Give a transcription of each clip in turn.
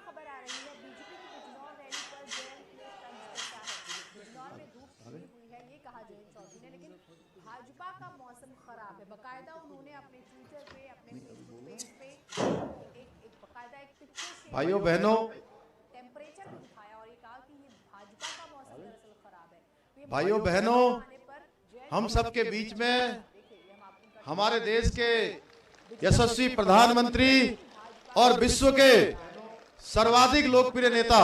खबर आ रही है बीजेपी की बिजनौर रैली पर जयंत ने तंज कसा है। बिजनौर में धूप खिली हुई है ये कहा जयंत चौधरी ने, लेकिन भाजपा का मौसम खराब है। बकायदा उन्होंने अपने ट्विटर पे, अपने फेसबुक पेज पे एक बकायदा एक पिक्चर शेयर भाइयों बहनों, टेम्परेचर भी दिखाया और ये कहा कि ये भाजपा का मौसम दरअसल खराब है। तो ये भाइयों बहनों, आने पर जयंत हम सबके बीच में देखिए ये हम आपको हमारे देश के यशस्वी प्रधानमंत्री और विश्व के सर्वाधिक लोकप्रिय नेता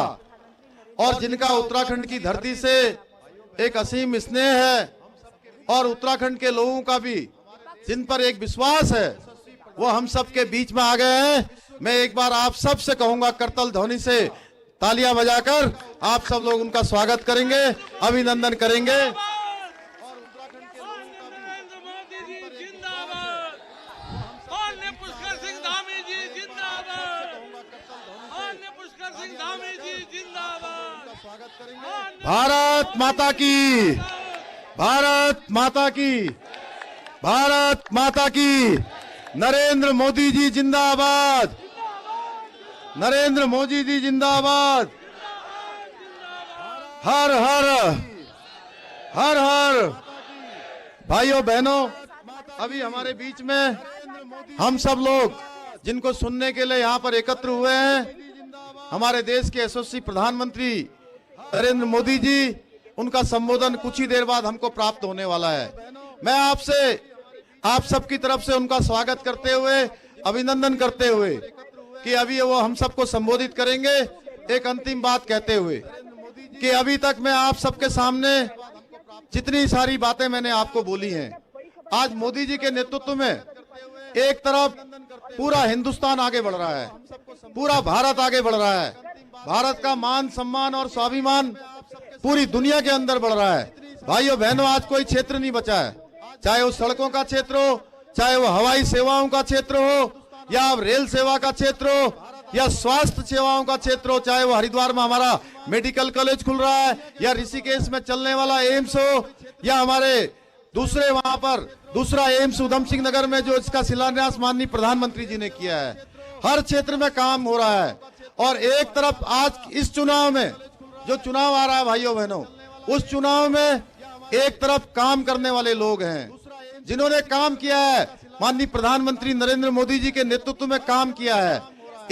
और जिनका उत्तराखंड की धरती से एक असीम स्नेह है और उत्तराखंड के लोगों का भी जिन पर एक विश्वास है, वो हम सबके बीच में आ गए हैं। मैं एक बार आप सब से कहूंगा, करतल ध्वनि से तालियां बजाकर आप सब लोग उनका स्वागत करेंगे, अभिनंदन करेंगे। नरेंद्र मोदी जी जिंदाबाद, माननीय पुष्कर सिंह धामी जी जिंदाबाद, माननीय पुष्कर सिंह धामी जी जिंदाबाद। भारत माता की, भारत माता की, भारत माता की। नरेंद्र मोदी जी जिंदाबाद, नरेंद्र मोदी जी जिंदाबाद। हर हर हर हर। भाइयों बहनों, अभी हमारे बीच में हम सब लोग जिनको सुनने के लिए यहाँ पर एकत्र हुए हैं, हमारे देश के यशस्वी प्रधानमंत्री नरेंद्र मोदी जी, उनका संबोधन कुछ ही देर बाद हमको प्राप्त होने वाला है। मैं आपसे, आप सबकी तरफ से उनका स्वागत करते हुए, अभिनंदन करते हुए कि अभी वो हम सबको संबोधित करेंगे, एक अंतिम बात कहते हुए कि अभी तक मैं आप सबके सामने जितनी सारी बातें मैंने आपको बोली हैं, आज मोदी जी के नेतृत्व में एक तरफ पूरा हिंदुस्तान आगे बढ़ रहा है, पूरा भारत आगे बढ़ रहा है। भारत का मान सम्मान और स्वाभिमान पूरी दुनिया के अंदर बढ़ रहा है। भाइयों बहनों, आज कोई क्षेत्र नहीं बचा है, चाहे वो सड़कों का क्षेत्र हो, चाहे वो हवाई सेवाओं का क्षेत्र हो, या रेल सेवा का क्षेत्र हो, या स्वास्थ्य सेवाओं का क्षेत्र हो, चाहे वो हरिद्वार में हमारा मेडिकल कॉलेज खुल रहा है, या ऋषिकेश में चलने वाला एम्स हो, या हमारे दूसरे वहां पर दूसरा एम्स उधम सिंह नगर में जो इसका शिलान्यास माननीय प्रधानमंत्री जी ने किया है। हर क्षेत्र में काम हो रहा है। और एक तरफ आज इस चुनाव में जो चुनाव आ रहा है भाइयों बहनों, उस चुनाव में एक तरफ काम करने वाले लोग हैं, जिन्होंने काम किया है, माननीय प्रधानमंत्री नरेंद्र मोदी जी के नेतृत्व में काम किया है।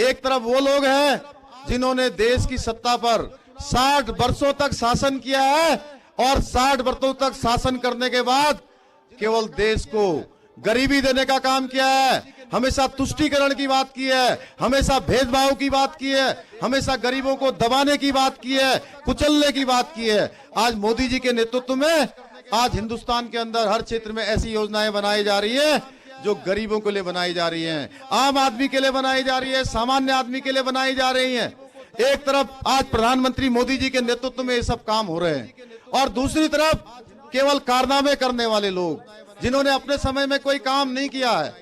एक तरफ वो लोग हैं जिन्होंने देश की सत्ता पर 60 वर्षों तक शासन किया है और 60 वर्षों तक शासन करने के बाद केवल देश को गरीबी देने का काम किया है, हमेशा तुष्टीकरण की बात की है, हमेशा भेदभाव की बात की है, हमेशा गरीबों को दबाने की बात की है, कुचलने की बात की है। आज मोदी जी के नेतृत्व में आज हिंदुस्तान के अंदर हर क्षेत्र में ऐसी योजनाएं बनाई जा रही है जो गरीबों के लिए बनाई जा रही हैं, आम आदमी के लिए बनाई जा रही है, सामान्य आदमी के लिए बनाई जा रही हैं। एक तरफ आज प्रधानमंत्री मोदी जी के नेतृत्व में ये सब काम हो रहे हैं, और दूसरी तरफ केवल कारनामे करने वाले लोग, जिन्होंने अपने समय में कोई काम नहीं किया है,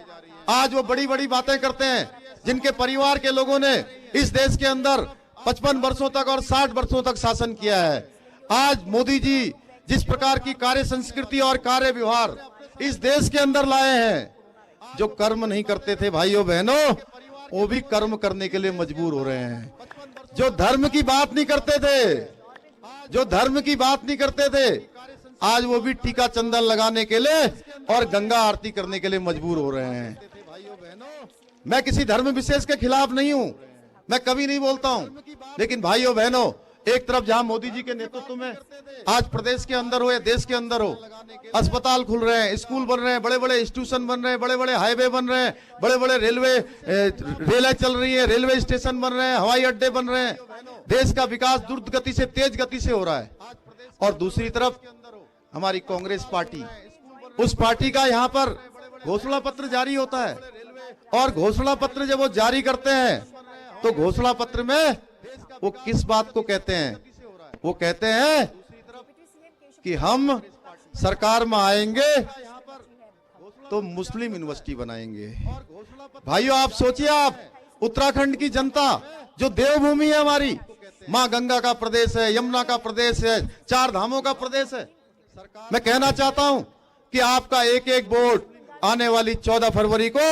आज वो बड़ी बड़ी बातें करते हैं, जिनके परिवार के लोगों ने इस देश के अंदर 55 वर्षों तक और 60 वर्षों तक शासन किया है। आज मोदी जी जिस प्रकार की कार्य संस्कृति और कार्य व्यवहार इस देश के अंदर लाए हैं, जो कर्म नहीं करते थे भाइयों बहनों, वो भी कर्म करने के लिए मजबूर हो रहे हैं। जो धर्म की बात नहीं करते थे, जो धर्म की बात नहीं करते थे, आज वो भी टीका चंदन लगाने के लिए और गंगा आरती करने के लिए मजबूर हो रहे हैं। मैं किसी धर्म विशेष के खिलाफ नहीं हूं, मैं कभी नहीं बोलता हूं, लेकिन भाइयों बहनों, एक तरफ जहां मोदी जी के नेतृत्व में आज प्रदेश के अंदर हो या देश के अंदर हो, अस्पताल खुल रहे हैं, स्कूल बन रहे हैं, बड़े बड़े स्टेशन बन रहे हैं, बड़े बड़े हाईवे बन रहे हैं, बड़े बड़े रेलें चल रही है, रेलवे स्टेशन बन रहे हैं, हवाई अड्डे बन रहे हैं, देश का विकास द्रुत गति से, तेज गति से हो रहा है। और दूसरी तरफ हमारी कांग्रेस पार्टी, उस पार्टी का यहाँ पर घोषणा पत्र जारी होता है, और घोषणा पत्र जब वो जारी करते हैं तो घोषणा पत्र में वो किस बात को कहते हैं? वो कहते हैं कि हम सरकार में आएंगे तो मुस्लिम यूनिवर्सिटी बनाएंगे। भाइयों आप सोचिए, आप उत्तराखंड की जनता जो देवभूमि है हमारी, माँ गंगा का प्रदेश है, यमुना का प्रदेश है, 4 धामों का प्रदेश है। मैं कहना चाहता हूं कि आपका एक एक वोट आने वाली 14 फरवरी को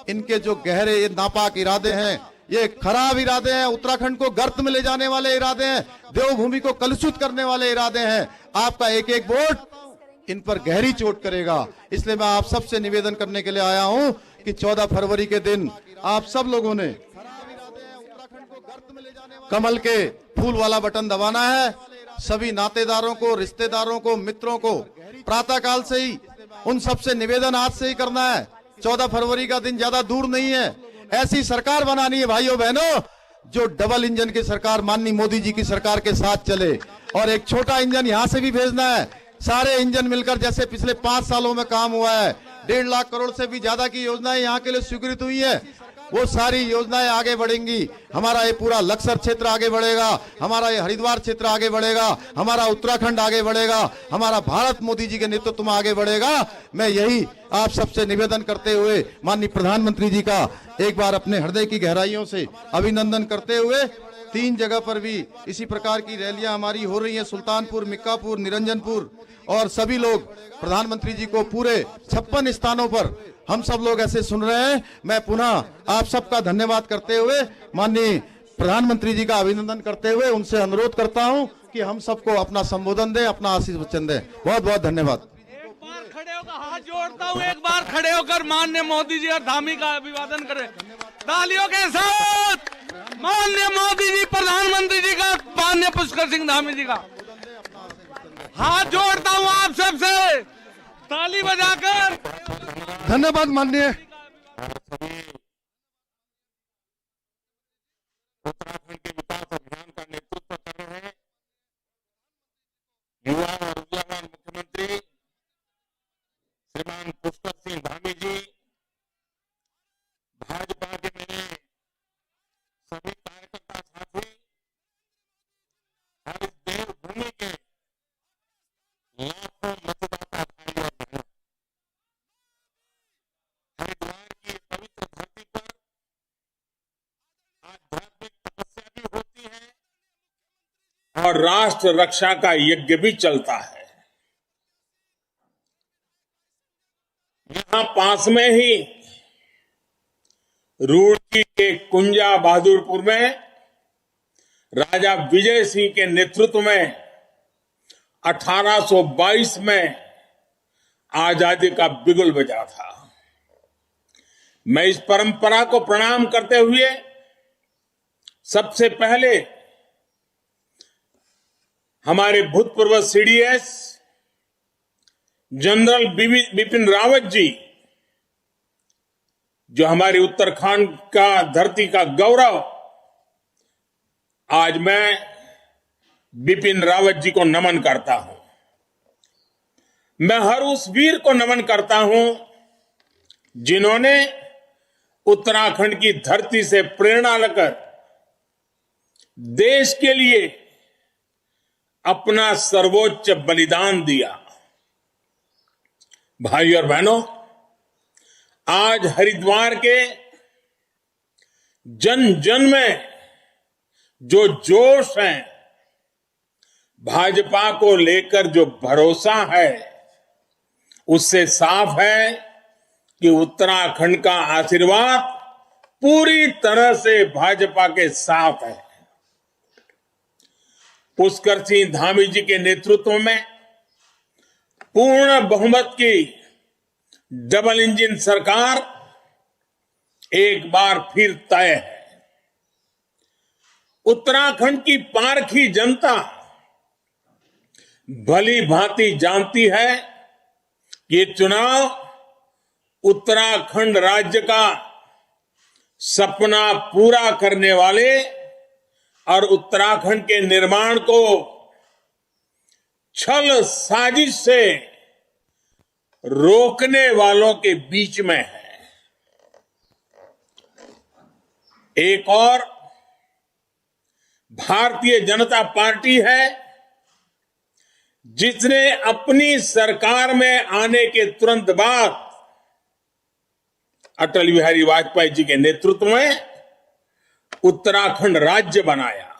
इनके जो गहरे नापाक इरादे हैं, ये खराब इरादे हैं, उत्तराखंड को गर्त में ले जाने वाले इरादे हैं, देवभूमि को कलुषित करने वाले इरादे हैं। आपका एक एक वोट इन पर गहरी चोट करेगा। इसलिए मैं आप सबसे निवेदन करने के लिए आया हूं कि 14 फरवरी के दिन आप सब लोगों ने कमल के फूल वाला बटन दबाना है। सभी नातेदारों को, रिश्तेदारों को, मित्रों को प्रातःकाल से ही उन सबसे निवेदन आज से ही करना है। 14 फरवरी का दिन ज्यादा दूर नहीं है। ऐसी सरकार बनानी है भाइयों बहनों, जो डबल इंजन की सरकार, माननीय मोदी जी की सरकार के साथ चले। और एक छोटा इंजन यहां से भी भेजना है। सारे इंजन मिलकर, जैसे पिछले 5 सालों में काम हुआ है, 1.5 लाख करोड़ से भी ज्यादा की योजनाएं यहाँ के लिए स्वीकृत हुई है, वो सारी योजनाएं आगे बढ़ेंगी। हमारा ये पूरा लक्सर क्षेत्र आगे बढ़ेगा, हमारा ये हरिद्वार क्षेत्र आगे बढ़ेगा, हमारा उत्तराखंड आगे बढ़ेगा, हमारा भारत मोदी जी के नेतृत्व में आगे बढ़ेगा। मैं यही आप सबसे निवेदन करते हुए माननीय प्रधानमंत्री जी का एक बार अपने हृदय की गहराइयों से अभिनंदन करते हुए, 3 जगह पर भी इसी प्रकार की रैलियां हमारी हो रही हैं, सुल्तानपुर, मिक्कापुर, निरंजनपुर, और सभी लोग प्रधानमंत्री जी को पूरे 56 स्थानों पर हम सब लोग ऐसे सुन रहे हैं। मैं पुनः आप सबका धन्यवाद करते हुए, माननीय प्रधानमंत्री जी का अभिनंदन करते हुए उनसे अनुरोध करता हूं कि हम सबको अपना संबोधन दें, अपना आशीष वचन दें। बहुत बहुत धन्यवाद। एक बार खड़े होकर हाथ जोड़ता हूँ, एक बार खड़े होकर माननीय मोदी जी और धामी का अभिवादन करें तालियों के साथ। माननीय मोदी जी, प्रधानमंत्री जी का, माननीय पुष्कर सिंह धामी जी का हाथ जोड़ता हूँ आप सबसे, ताली बजाकर। धन्यवाद माननीय। उत्तराखंड के विकास अभियान का नेतृत्व कर रहे हैं युवा और ऊर्जावान मुख्यमंत्री श्रीमान पुष्कर सिंह धामी जी, भाजपा के मेरे सभी कार्यकर्ता साथी और इस देवभूमि के लाखों मतदाता भाई और बहनों, हरिद्वार की पवित्र धरती पर आध्यात्मिक तपस्या भी होती है और राष्ट्र रक्षा का यज्ञ भी चलता है। यहां पास में ही रूड़की के कुंजा बहादुरपुर में राजा विजय सिंह के नेतृत्व में 1822 में आजादी का बिगुल बजा था। मैं इस परंपरा को प्रणाम करते हुए सबसे पहले हमारे भूतपूर्व सीडीएस जनरल बिपिन रावत जी, जो हमारी उत्तराखंड का धरती का गौरव, आज मैं बिपिन रावत जी को नमन करता हूं। मैं हर उस वीर को नमन करता हूं जिन्होंने उत्तराखंड की धरती से प्रेरणा लेकर देश के लिए अपना सर्वोच्च बलिदान दिया। भाई और बहनों, आज हरिद्वार के जन जन में जो जोश है, भाजपा को लेकर जो भरोसा है, उससे साफ है कि उत्तराखंड का आशीर्वाद पूरी तरह से भाजपा के साथ है। पुष्कर सिंह धामी जी के नेतृत्व में पूर्ण बहुमत की डबल इंजन सरकार एक बार फिर तय है। उत्तराखंड की पारखी जनता भली भांति जानती है कि ये चुनाव उत्तराखंड राज्य का सपना पूरा करने वाले और उत्तराखंड के निर्माण को छल साजिश से रोकने वालों के बीच में है। एक और भारतीय जनता पार्टी है जिसने अपनी सरकार में आने के तुरंत बाद अटल बिहारी वाजपेयी जी के नेतृत्व में उत्तराखंड राज्य बनाया।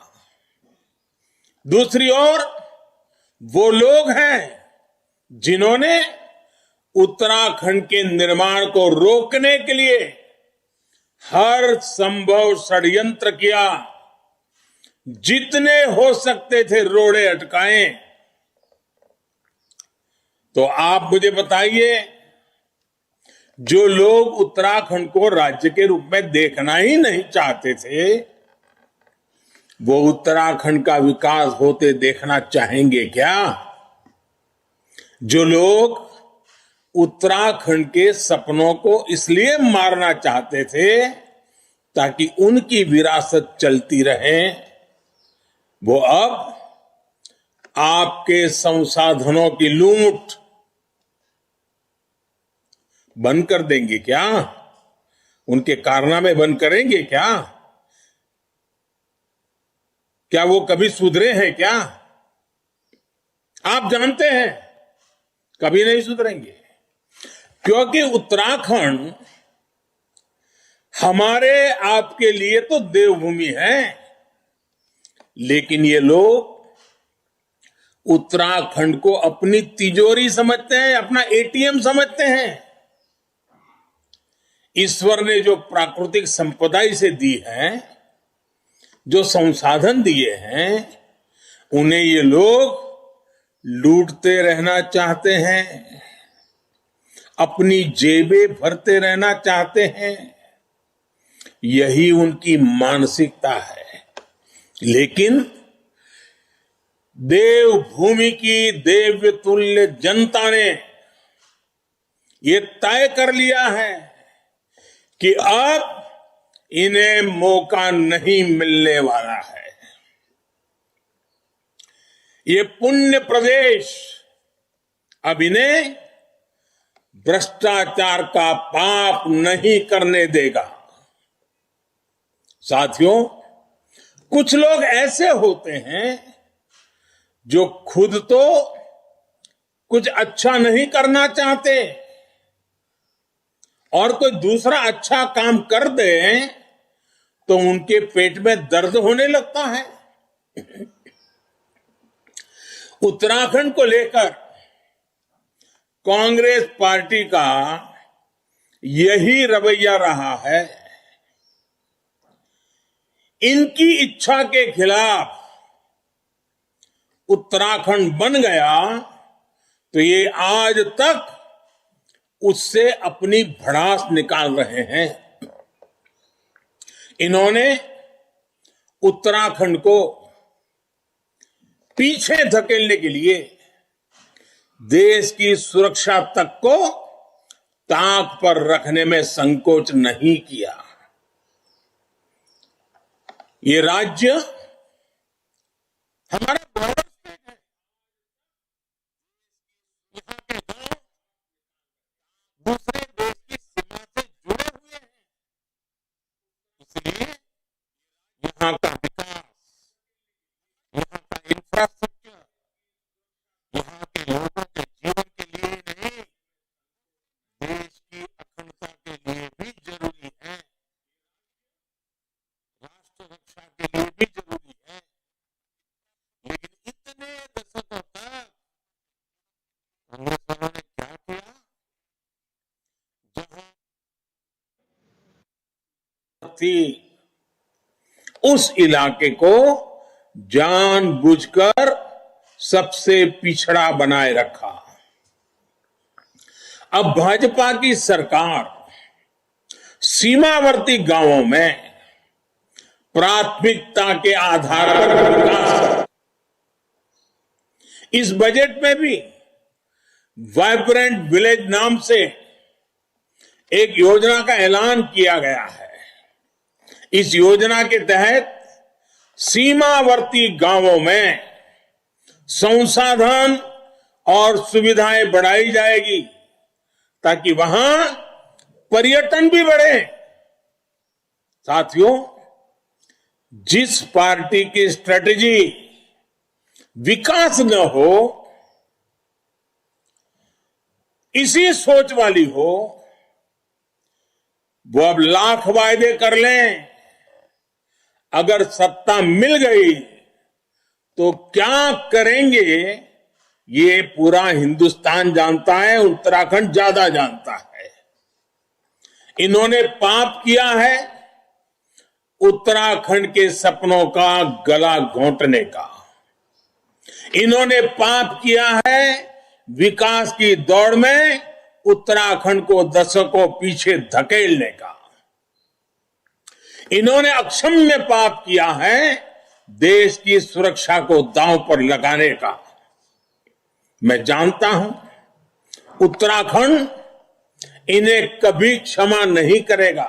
दूसरी ओर वो लोग हैं जिन्होंने उत्तराखंड के निर्माण को रोकने के लिए हर संभव षड्यंत्र किया, जितने हो सकते थे रोड़े अटकाए। तो आप मुझे बताइए, जो लोग उत्तराखंड को राज्य के रूप में देखना ही नहीं चाहते थे, वो उत्तराखंड का विकास होते देखना चाहेंगे क्या? जो लोग उत्तराखंड के सपनों को इसलिए मारना चाहते थे ताकि उनकी विरासत चलती रहे, वो अब आपके संसाधनों की लूट बंद कर देंगे क्या? उनके कारनामे बंद करेंगे क्या? क्या वो कभी सुधरे हैं क्या? आप जानते हैं कभी नहीं सुधरेंगे, क्योंकि उत्तराखंड हमारे आपके लिए तो देवभूमि है, लेकिन ये लोग उत्तराखंड को अपनी तिजोरी समझते हैं, अपना एटीएम समझते हैं। ईश्वर ने जो प्राकृतिक संपदा इसे दी है, जो संसाधन दिए हैं, उन्हें ये लोग लूटते रहना चाहते हैं, अपनी जेबें भरते रहना चाहते हैं। यही उनकी मानसिकता है। लेकिन देवभूमि की देव्य तुल्य जनता ने ये तय कर लिया है कि अब इन्हें मौका नहीं मिलने वाला है। ये पुण्य प्रदेश अब इन्हें भ्रष्टाचार का पाप नहीं करने देगा। साथियों, कुछ लोग ऐसे होते हैं जो खुद तो कुछ अच्छा नहीं करना चाहते, और कोई दूसरा अच्छा काम कर दे तो उनके पेट में दर्द होने लगता है। उत्तराखंड को लेकर कांग्रेस पार्टी का यही रवैया रहा है। इनकी इच्छा के खिलाफ उत्तराखंड बन गया तो ये आज तक उससे अपनी भड़ास निकाल रहे हैं। इन्होंने उत्तराखंड को पीछे धकेलने के लिए देश की सुरक्षा तक को ताक पर रखने में संकोच नहीं किया। ये राज्य हमारा बॉर्डर स्टेट है। यहाँ के गांव दूसरे देश की सीमा से जुड़े हुए हैं, इसलिए यहाँ का विकास, यहाँ का इंफ्रास्ट्रक्चर यहाँ के लोगों के जीवन के लिए नहीं, देश की अखंडता के लिए भी जरूरी है, राष्ट्र रक्षा के लिए भी जरूरी है। लेकिन इतने दशकों तक कांग्रेस वालों ने क्या किया? जहां थी उस इलाके को जानबूझकर सबसे पिछड़ा बनाए रखा। अब भाजपा की सरकार सीमावर्ती गांवों में प्राथमिकता के आधार पर विकास। इस बजट में भी वाइब्रेंट विलेज नाम से एक योजना का ऐलान किया गया है। इस योजना के तहत सीमावर्ती गांवों में संसाधन और सुविधाएं बढ़ाई जाएगी ताकि वहां पर्यटन भी बढ़े। साथियों, जिस पार्टी की स्ट्रेटेजी विकास न हो, इसी सोच वाली हो, वो अब लाख वायदे कर लें, अगर सत्ता मिल गई तो क्या करेंगे ये पूरा हिंदुस्तान जानता है, उत्तराखंड ज्यादा जानता है। इन्होंने पाप किया है उत्तराखंड के सपनों का गला घोंटने का। इन्होंने पाप किया है विकास की दौड़ में उत्तराखंड को दशकों पीछे धकेलने का। इन्होंने अक्षम्य पाप किया है देश की सुरक्षा को दांव पर लगाने का। मैं जानता हूं उत्तराखंड इन्हें कभी क्षमा नहीं करेगा।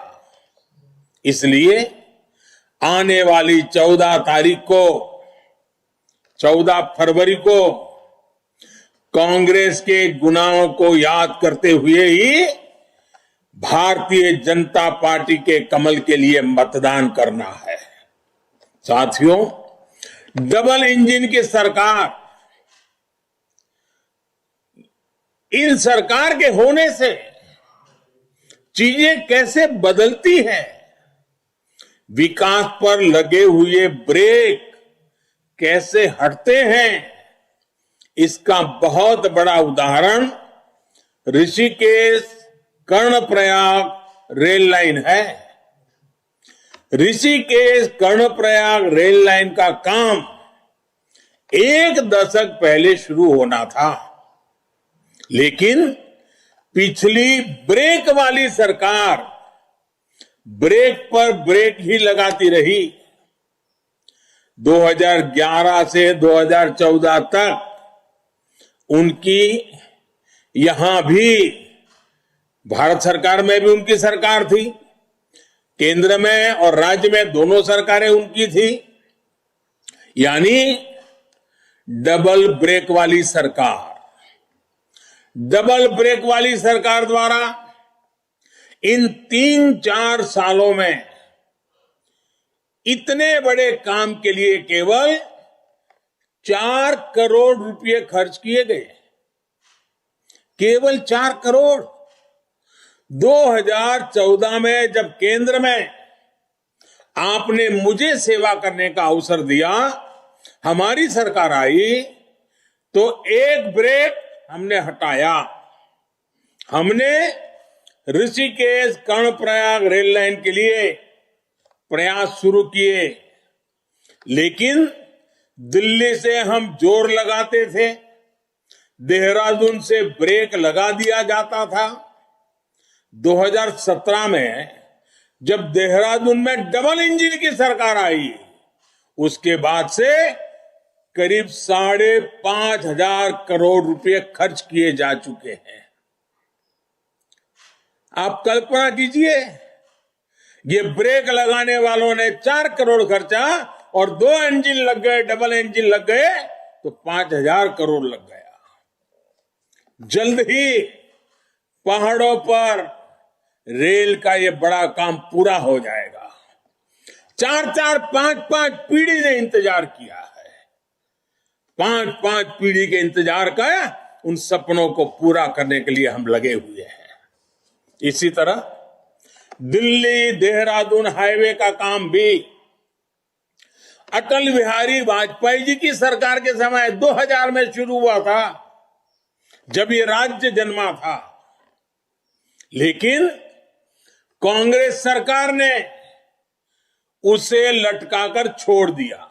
इसलिए आने वाली 14 फरवरी को कांग्रेस के गुनाहों को याद करते हुए ही भारतीय जनता पार्टी के कमल के लिए मतदान करना है। साथियों, डबल इंजन की सरकार, इन सरकार के होने से चीजें कैसे बदलती हैं, विकास पर लगे हुए ब्रेक कैसे हटते हैं, इसका बहुत बड़ा उदाहरण ऋषिकेश कर्णप्रयाग रेल लाइन है। ऋषिकेश कर्णप्रयाग रेल लाइन का काम 1 दशक पहले शुरू होना था, लेकिन पिछली ब्रेक वाली सरकार ब्रेक पर ब्रेक ही लगाती रही। 2011 से 2014 तक उनकी यहां भी, भारत सरकार में भी उनकी सरकार थी, केंद्र में और राज्य में दोनों सरकारें उनकी थी, यानी डबल ब्रेक वाली सरकार। डबल ब्रेक वाली सरकार द्वारा इन 3-4 सालों में इतने बड़े काम के लिए केवल 4 करोड़ रुपए खर्च किए गए। केवल 4 करोड़। 2014 में जब केंद्र में आपने मुझे सेवा करने का अवसर दिया, हमारी सरकार आई, तो एक ब्रेक हमने हटाया। हमने ऋषिकेश कर्णप्रयाग रेल लाइन के लिए प्रयास शुरू किए, लेकिन दिल्ली से हम जोर लगाते थे, देहरादून से ब्रेक लगा दिया जाता था। 2017 में जब देहरादून में डबल इंजन की सरकार आई, उसके बाद से करीब 5,500 करोड़ रुपए खर्च किए जा चुके हैं। आप कल्पना कीजिए, ये ब्रेक लगाने वालों ने 4 करोड़ खर्चा और 2 इंजन लग गए, डबल इंजन लग गए, तो 5,000 करोड़ लग गया। जल्द ही पहाड़ों पर रेल का ये बड़ा काम पूरा हो जाएगा। 4-4, 5-5 पीढ़ी ने इंतजार किया है। 5-5 पीढ़ी के इंतजार का उन सपनों को पूरा करने के लिए हम लगे हुए हैं। इसी तरह दिल्ली देहरादून हाईवे का काम भी अटल बिहारी वाजपेयी जी की सरकार के समय 2000 में शुरू हुआ था, जब ये राज्य जन्मा था। लेकिन कांग्रेस सरकार ने उसे लटकाकर छोड़ दिया।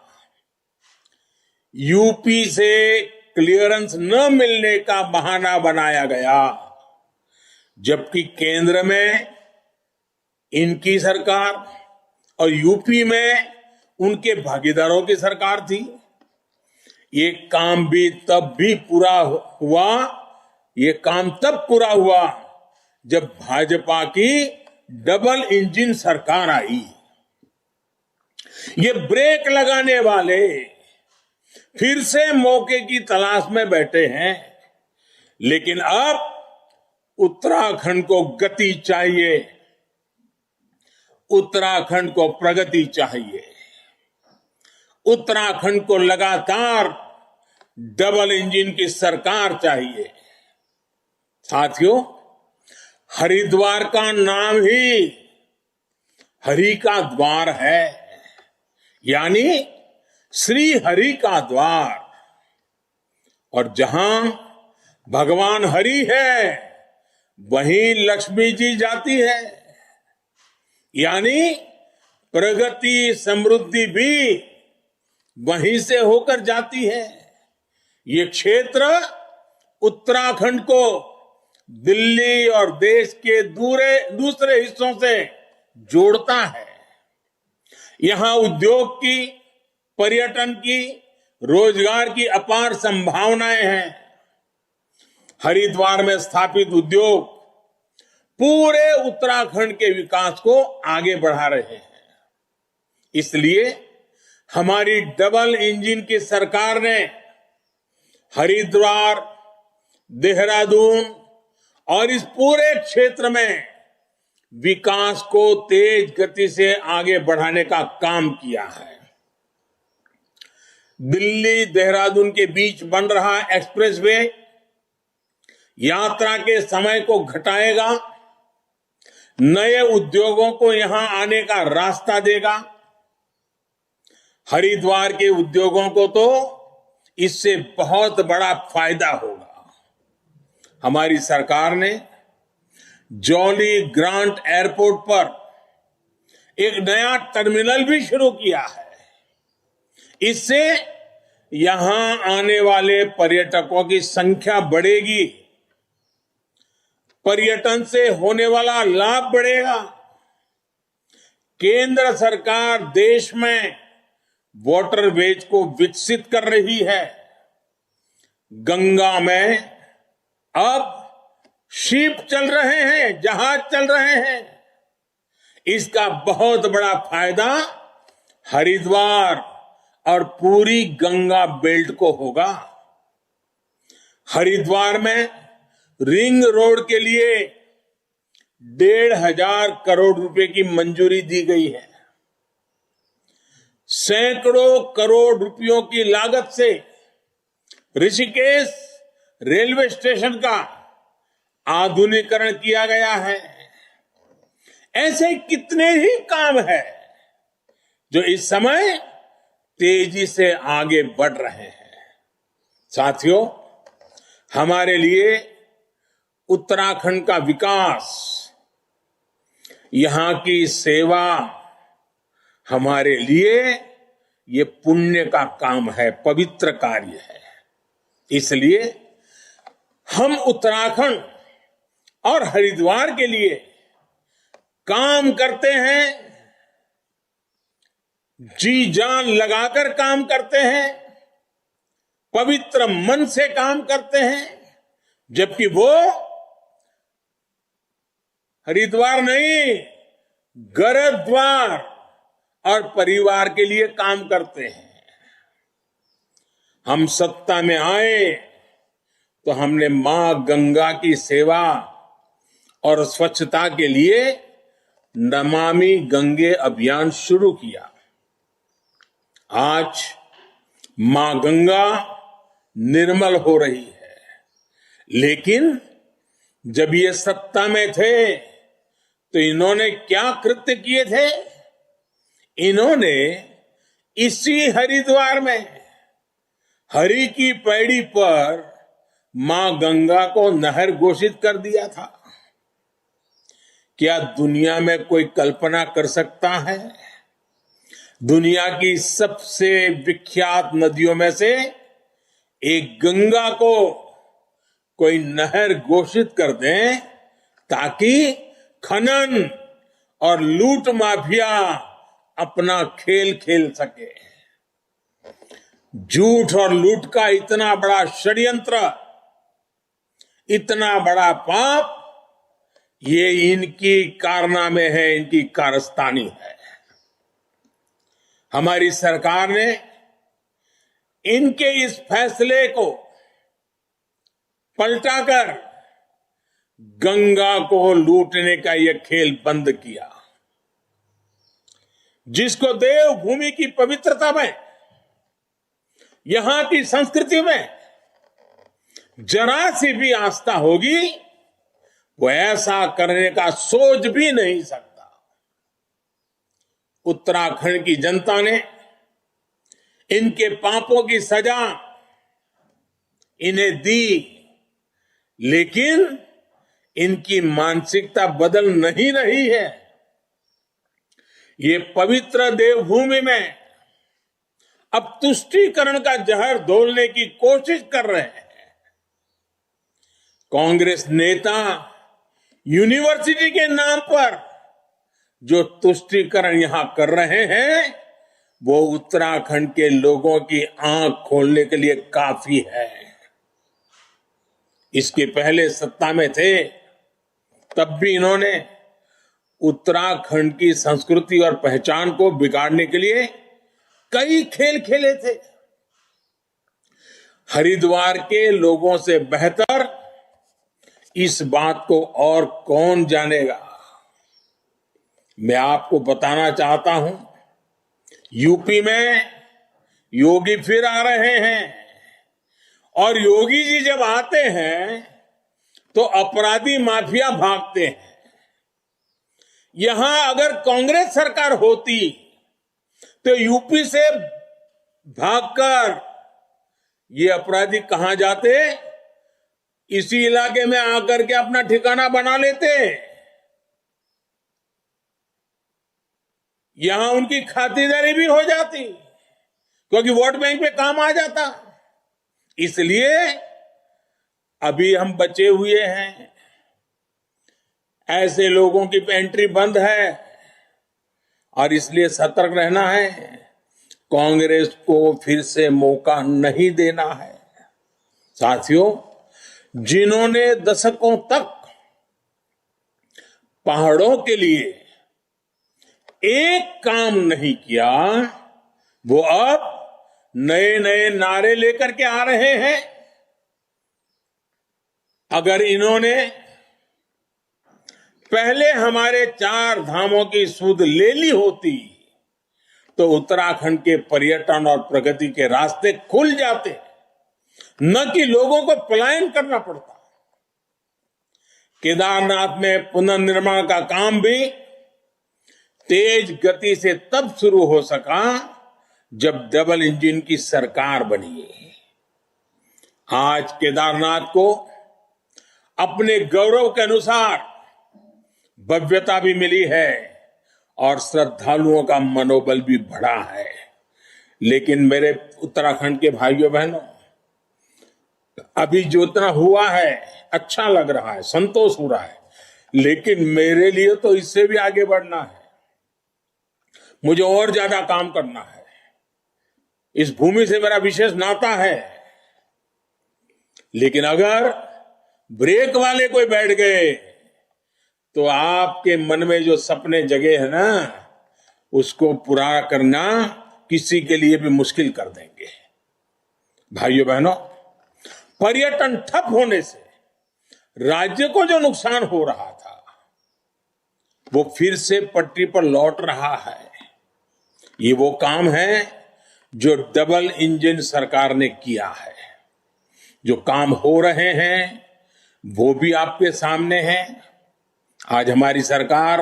यूपी से क्लियरेंस न मिलने का बहाना बनाया गया, जबकि केंद्र में इनकी सरकार और यूपी में उनके भागीदारों की सरकार थी। ये काम भी तब भी पूरा हुआ, ये काम तब पूरा हुआ जब भाजपा की डबल इंजन सरकार आई। ये ब्रेक लगाने वाले फिर से मौके की तलाश में बैठे हैं, लेकिन अब उत्तराखंड को गति चाहिए, उत्तराखंड को प्रगति चाहिए, उत्तराखंड को लगातार डबल इंजन की सरकार चाहिए। साथियों, हरिद्वार का नाम ही हरि का द्वार है, यानी श्री हरि का द्वार। और जहां भगवान हरि है, वहीं लक्ष्मी जी जाती है, यानी प्रगति समृद्धि भी वहीं से होकर जाती है। ये क्षेत्र उत्तराखंड को दिल्ली और देश के दूसरे हिस्सों से जोड़ता है। यहां उद्योग की, पर्यटन की, रोजगार की अपार संभावनाएं हैं। हरिद्वार में स्थापित उद्योग पूरे उत्तराखंड के विकास को आगे बढ़ा रहे हैं। इसलिए हमारी डबल इंजन की सरकार ने हरिद्वार, देहरादून और इस पूरे क्षेत्र में विकास को तेज गति से आगे बढ़ाने का काम किया है। दिल्ली देहरादून के बीच बन रहा एक्सप्रेसवे यात्रा के समय को घटाएगा, नए उद्योगों को यहां आने का रास्ता देगा। हरिद्वार के उद्योगों को तो इससे बहुत बड़ा फायदा होगा। हमारी सरकार ने जौली ग्रांट एयरपोर्ट पर एक नया टर्मिनल भी शुरू किया है। इससे यहां आने वाले पर्यटकों की संख्या बढ़ेगी, पर्यटन से होने वाला लाभ बढ़ेगा। केंद्र सरकार देश में वाटरवेज को विकसित कर रही है। गंगा में अब शिप चल रहे हैं, जहाज चल रहे हैं। इसका बहुत बड़ा फायदा हरिद्वार और पूरी गंगा बेल्ट को होगा। हरिद्वार में रिंग रोड के लिए 1,500 करोड़ रुपए की मंजूरी दी गई है। सैकड़ों करोड़ रुपयों की लागत से ऋषिकेश रेलवे स्टेशन का आधुनिकीकरण किया गया है। ऐसे कितने ही काम है जो इस समय तेजी से आगे बढ़ रहे हैं। साथियों, हमारे लिए उत्तराखंड का विकास, यहां की सेवा हमारे लिए ये पुण्य का काम है, पवित्र कार्य है। इसलिए हम उत्तराखंड और हरिद्वार के लिए काम करते हैं, जी जान लगाकर काम करते हैं, पवित्र मन से काम करते हैं, जबकि वो हरिद्वार नहीं, गरद्वार और परिवार के लिए काम करते हैं। हम सत्ता में आए तो हमने मां गंगा की सेवा और स्वच्छता के लिए नमामि गंगे अभियान शुरू किया। आज मां गंगा निर्मल हो रही है, लेकिन जब ये सत्ता में थे तो इन्होंने क्या कृत्य किए थे? इन्होंने इसी हरिद्वार में हरि की पैड़ी पर मां गंगा को नहर घोषित कर दिया था। क्या दुनिया में कोई कल्पना कर सकता है? दुनिया की सबसे विख्यात नदियों में से एक गंगा को कोई नहर घोषित कर दें ताकि खनन और लूट माफिया अपना खेल खेल सके। झूठ और लूट का इतना बड़ा षड्यंत्र, इतना बड़ा पाप, ये इनकी कारनामे है, इनकी कारस्तानी है। हमारी सरकार ने इनके इस फैसले को पलटाकर गंगा को लूटने का यह खेल बंद किया। जिसको देवभूमि की पवित्रता में, यहां की संस्कृति में जरा सी भी आस्था होगी, वो ऐसा करने का सोच भी नहीं सकता। उत्तराखंड की जनता ने इनके पापों की सजा इन्हें दी, लेकिन इनकी मानसिकता बदल नहीं रही है। ये पवित्र देवभूमि में अब तुष्टीकरण का जहर घोलने की कोशिश कर रहे हैं। कांग्रेस नेता यूनिवर्सिटी के नाम पर जो तुष्टीकरण यहां कर रहे हैं, वो उत्तराखंड के लोगों की आंख खोलने के लिए काफी है। इसके पहले सत्ता में थे, तब भी इन्होंने उत्तराखंड की संस्कृति और पहचान को बिगाड़ने के लिए कई खेल खेले थे। हरिद्वार के लोगों से बेहतर इस बात को और कौन जानेगा। मैं आपको बताना चाहता हूं, यूपी में योगी फिर आ रहे हैं, और योगी जी जब आते हैं तो अपराधी माफिया भागते हैं। यहां अगर कांग्रेस सरकार होती तो यूपी से भागकर ये अपराधी कहां जाते? इसी इलाके में आकर के अपना ठिकाना बना लेते। यहां उनकी खातिरदारी भी हो जाती, क्योंकि वोट बैंक पे काम आ जाता। इसलिए अभी हम बचे हुए हैं। ऐसे लोगों की एंट्री बंद है, और इसलिए सतर्क रहना है। कांग्रेस को फिर से मौका नहीं देना है। साथियों, जिन्होंने दशकों तक पहाड़ों के लिए एक काम नहीं किया, वो अब नए नए नारे लेकर के आ रहे हैं। अगर इन्होंने पहले हमारे 4 धामों की सुध ले ली होती तो उत्तराखंड के पर्यटन और प्रगति के रास्ते खुल जाते, न कि लोगों को पलायन करना पड़ता। केदारनाथ में पुनर्निर्माण का काम भी तेज गति से तब शुरू हो सका जब डबल इंजन की सरकार बनी। आज केदारनाथ को अपने गौरव के अनुसार भव्यता भी मिली है और श्रद्धालुओं का मनोबल भी बढ़ा है। लेकिन मेरे उत्तराखंड के भाइयों बहनों, अभी जो इतना हुआ है अच्छा लग रहा है, संतोष हो रहा है, लेकिन मेरे लिए तो इससे भी आगे बढ़ना है। मुझे और ज्यादा काम करना है। इस भूमि से मेरा विशेष नाता है। लेकिन अगर ब्रेक वाले कोई बैठ गए तो आपके मन में जो सपने जगे हैं ना, उसको पूरा करना किसी के लिए भी मुश्किल कर देंगे। भाइयों बहनों, पर्यटन ठप होने से राज्य को जो नुकसान हो रहा था, वो फिर से पटरी पर लौट रहा है। ये वो काम है जो डबल इंजन सरकार ने किया है। जो काम हो रहे हैं वो भी आपके सामने हैं। आज हमारी सरकार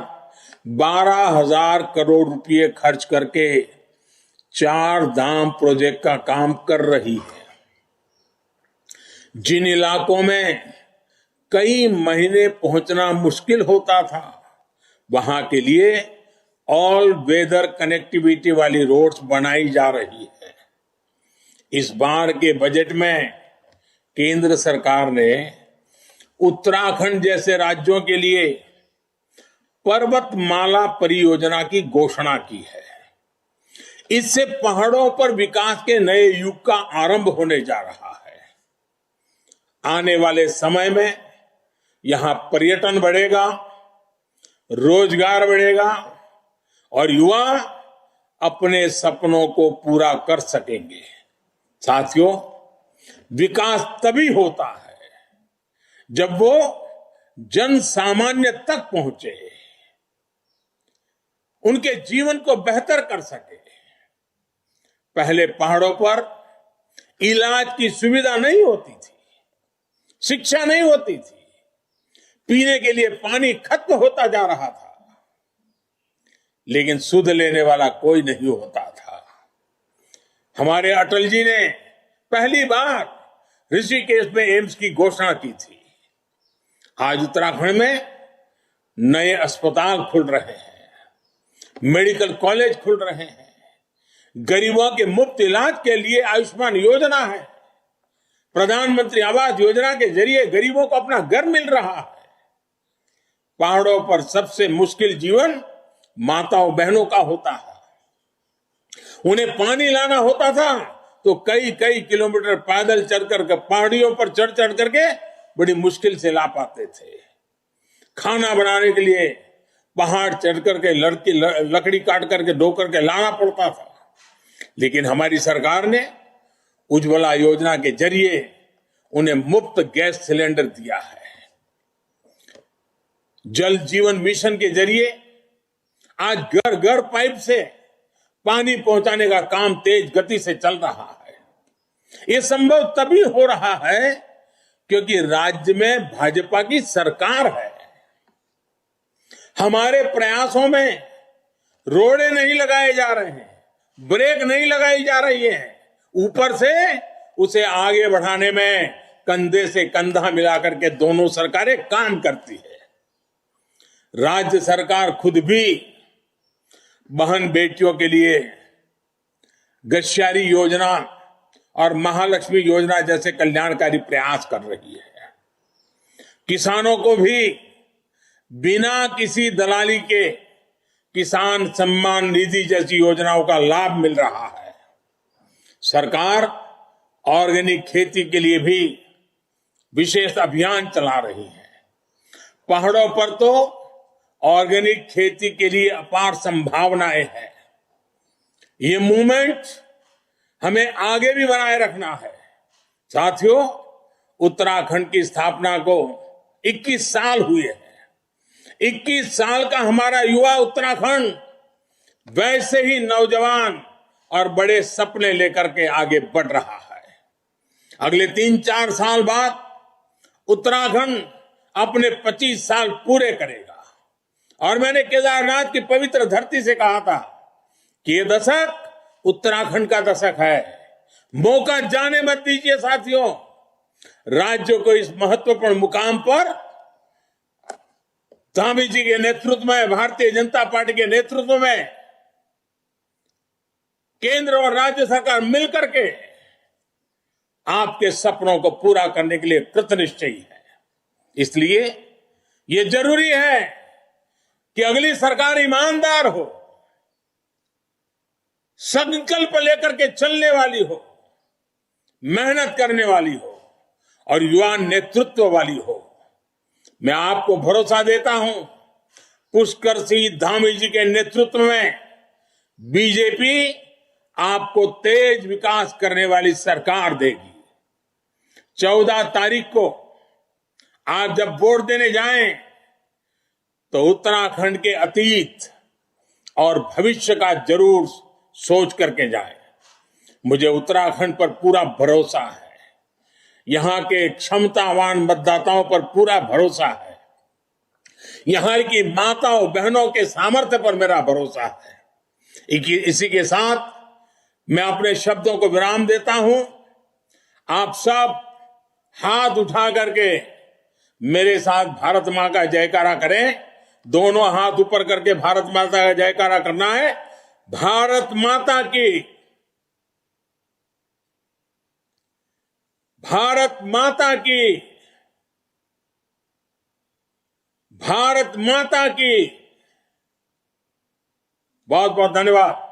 12,000 करोड़ रुपए खर्च करके 4 धाम प्रोजेक्ट का काम कर रही है। जिन इलाकों में कई महीने पहुंचना मुश्किल होता था, वहां के लिए ऑल वेदर कनेक्टिविटी वाली रोड्स बनाई जा रही है। इस बार के बजट में केंद्र सरकार ने उत्तराखंड जैसे राज्यों के लिए पर्वतमाला परियोजना की घोषणा की है। इससे पहाड़ों पर विकास के नए युग का आरंभ होने जा रहा है। आने वाले समय में यहां पर्यटन बढ़ेगा, रोजगार बढ़ेगा और युवा अपने सपनों को पूरा कर सकेंगे। साथियों, विकास तभी होता है जब वो जन सामान्य तक पहुंचे, उनके जीवन को बेहतर कर सके। पहले पहाड़ों पर इलाज की सुविधा नहीं होती थी, शिक्षा नहीं होती थी, पीने के लिए पानी खत्म होता जा रहा था, लेकिन सुध लेने वाला कोई नहीं होता था। हमारे अटल जी ने पहली बार ऋषिकेश में एम्स की घोषणा की थी। आज उत्तराखंड में नए अस्पताल खुल रहे हैं, मेडिकल कॉलेज खुल रहे हैं, गरीबों के मुफ्त इलाज के लिए आयुष्मान योजना है, प्रधानमंत्री आवास योजना के जरिए गरीबों को अपना घर मिल रहा है। पहाड़ों पर सबसे मुश्किल जीवन माताओं बहनों का होता है। उन्हें पानी लाना होता था तो कई कई किलोमीटर पैदल चल करके पहाड़ियों पर चढ़ चढ़ करके बड़ी मुश्किल से ला पाते थे। खाना बनाने के लिए पहाड़ चढ़ करके लकड़ी काट करके ढो करके लाना पड़ता था। लेकिन हमारी सरकार ने उज्ज्वला योजना के जरिए उन्हें मुफ्त गैस सिलेंडर दिया है। जल जीवन मिशन के जरिए आज घर घर पाइप से पानी पहुंचाने का काम तेज गति से चल रहा है। यह संभव तभी हो रहा है क्योंकि राज्य में भाजपा की सरकार है। हमारे प्रयासों में रोड़े नहीं लगाए जा रहे हैं, ब्रेक नहीं लगाई जा रही है, ऊपर से उसे आगे बढ़ाने में कंधे से कंधा मिलाकर के दोनों सरकारें काम करती है। राज्य सरकार खुद भी बहन बेटियों के लिए गश्यारी योजना और महालक्ष्मी योजना जैसे कल्याणकारी प्रयास कर रही है। किसानों को भी बिना किसी दलाली के किसान सम्मान निधि जैसी योजनाओं का लाभ मिल रहा है। सरकार ऑर्गेनिक खेती के लिए भी विशेष अभियान चला रही है। पहाड़ों पर तो ऑर्गेनिक खेती के लिए अपार संभावनाएं हैं। ये मूवमेंट हमें आगे भी बनाए रखना है। साथियों, उत्तराखंड की स्थापना को 21 साल हुए हैं। 21 साल का हमारा युवा उत्तराखंड वैसे ही नौजवान और बड़े सपने लेकर के आगे बढ़ रहा है। अगले 3-4 साल बाद उत्तराखंड अपने 25 साल पूरे करेगा। और मैंने केदारनाथ की पवित्र धरती से कहा था कि ये दशक उत्तराखंड का दशक है। मौका जाने मत दीजिए साथियों। राज्य को इस महत्वपूर्ण मुकाम पर धामी जी के नेतृत्व में, भारतीय जनता पार्टी के नेतृत्व में केंद्र और राज्य सरकार मिलकर के आपके सपनों को पूरा करने के लिए कृतनिश्चयी है। इसलिए यह जरूरी है कि अगली सरकार ईमानदार हो, संकल्प लेकर के चलने वाली हो, मेहनत करने वाली हो और युवा नेतृत्व वाली हो। मैं आपको भरोसा देता हूं, पुष्कर सिंह धामी जी के नेतृत्व में बीजेपी आपको तेज विकास करने वाली सरकार देगी। 14 तारीख को आप जब वोट देने जाएं तो उत्तराखंड के अतीत और भविष्य का जरूर सोच करके जाएं। मुझे उत्तराखंड पर पूरा भरोसा है। यहां के क्षमतावान मतदाताओं पर पूरा भरोसा है। यहां की माताओं बहनों के सामर्थ्य पर मेरा भरोसा है। इसी के साथ मैं अपने शब्दों को विराम देता हूं। आप सब हाथ उठा करके मेरे साथ भारत मां का जयकारा करें। दोनों हाथ ऊपर करके भारत माता का जयकारा करना है। भारत माता की, भारत माता की, भारत माता की। बहुत बहुत धन्यवाद।